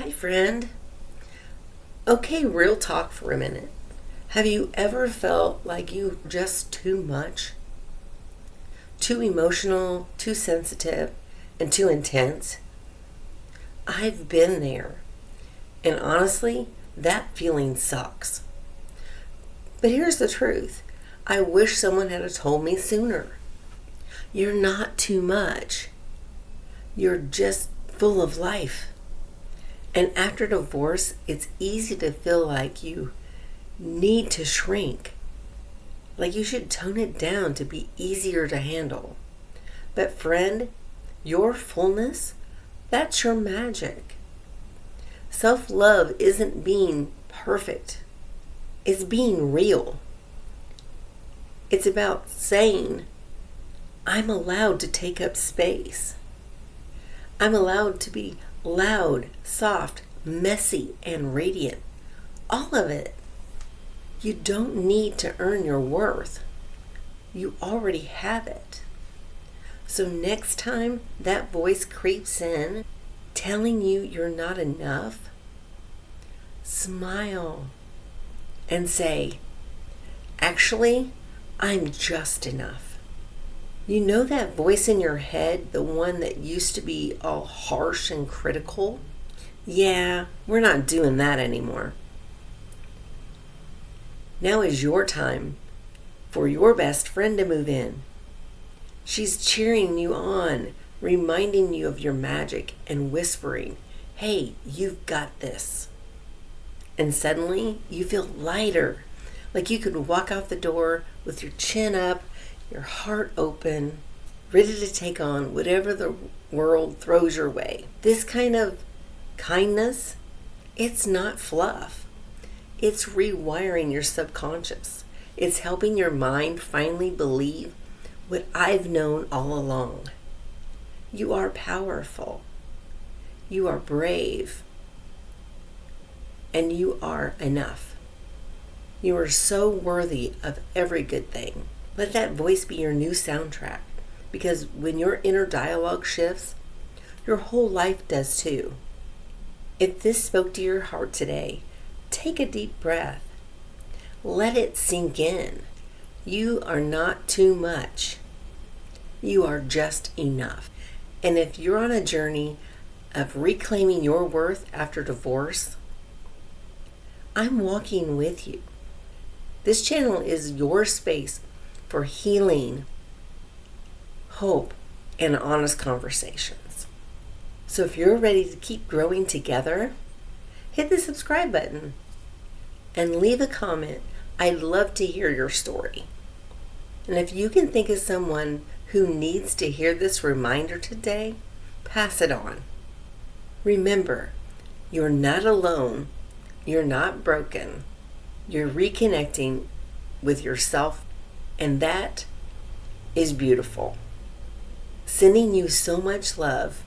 Hi, friend. Okay, real talk for a minute. Have you ever felt like you just too much? Too emotional, too sensitive, and too intense? I've been there. And honestly, that feeling sucks. But here's the truth. I wish someone had told me sooner. You're not too much. You're just full of life. And after divorce, it's easy to feel like you need to shrink. Like you should tone it down to be easier to handle. But friend, your fullness, that's your magic. Self-love isn't being perfect. It's being real. It's about saying, I'm allowed to take up space. I'm allowed to be loud, soft, messy, and radiant. All of it. You don't need to earn your worth. You already have it. So next time that voice creeps in, telling you you're not enough, smile and say, actually, I'm just enough. You know that voice in your head, the one that used to be all harsh and critical? Yeah, we're not doing that anymore. Now is your time for your best friend to move in. She's cheering you on, reminding you of your magic and whispering, hey, you've got this. And suddenly you feel lighter, like you could walk out the door with your chin up, your heart open, ready to take on whatever the world throws your way. This kind of kindness, it's not fluff. It's rewiring your subconscious. It's helping your mind finally believe what I've known all along. You are powerful. You are brave. And you are enough. You are so worthy of every good thing. Let that voice be your new soundtrack, because when your inner dialogue shifts, your whole life does too. If this spoke to your heart today, take a deep breath. Let it sink in. You are not too much. You are just enough. And if you're on a journey of reclaiming your worth after divorce, I'm walking with you. This channel is your space for healing, hope, and honest conversations. So if you're ready to keep growing together, hit the subscribe button and leave a comment. I'd love to hear your story. And if you can think of someone who needs to hear this reminder today, pass it on. Remember, you're not alone. You're not broken. You're reconnecting with yourself, and that is beautiful. Sending you so much love,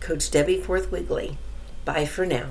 Coach Debbie Forth Wigley. Bye for now.